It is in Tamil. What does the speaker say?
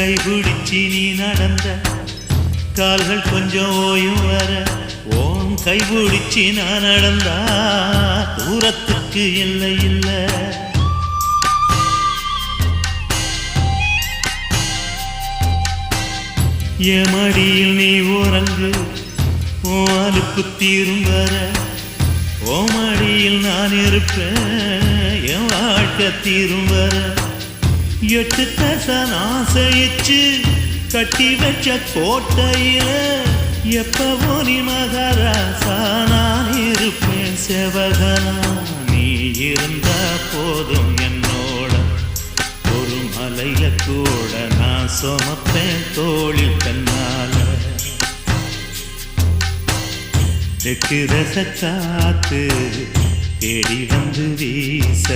கைபிடிச்சி நீ நடந்த கால்கள் கொஞ்சம் ஓயும் வர ஓம் கைபிடிச்சி நான் நடந்தா தூரத்துக்கு இல்லை இல்லை. என் மடியில் நீ உறங்கு உன் அலுப்பு தீரும் வர ஓ மடியில் நான் இருப்பேன் என் வாழ்க்கை தீரும் வர. 8 தசன் ஆசைச்சு கட்டி வச்ச கோட்டையில எப்பவோ நீ மகாராசா நான் இருப்பேன் செவகனா. நீ இருந்தா போதும் என்னோட ஒரு மலைய கூட நான் சுமப்பேன் தோளில் தன்னால. தெற்கு ரச காத்து தேடி வந்து வீச